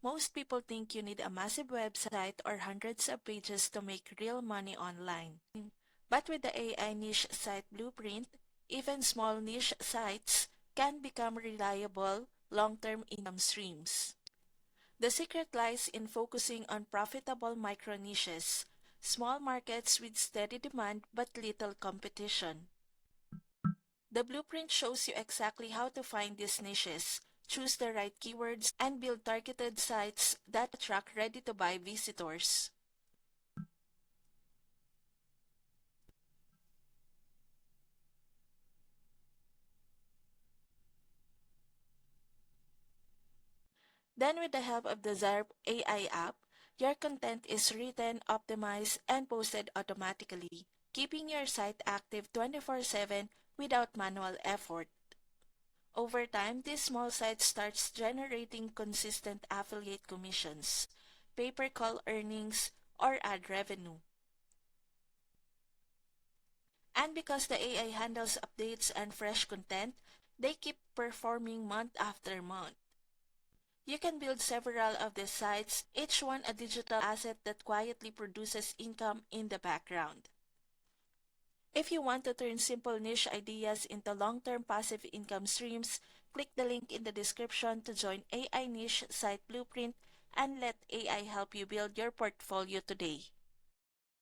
Most people think you need a massive website or hundreds of pages to make real money online. But with the AI niche site blueprint, even small niche sites can become reliable, long-term income streams. The secret lies in focusing on profitable micro niches, small markets with steady demand but little competition. The blueprint shows you exactly how to find these niches, choose the right keywords, and build targeted sites that attract ready-to-buy visitors. Then, with the help of the Zarb AI app, your content is written, optimized, and posted automatically, keeping your site active 24/7 without manual effort. Over time, this small site starts generating consistent affiliate commissions, pay-per-call earnings, or ad revenue. And because the AI handles updates and fresh content, they keep performing month after month. You can build several of these sites, each one a digital asset that quietly produces income in the background. If you want to turn simple niche ideas into long-term passive income streams, click the link in the description to join AI Niche Site Blueprint and let AI help you build your portfolio today.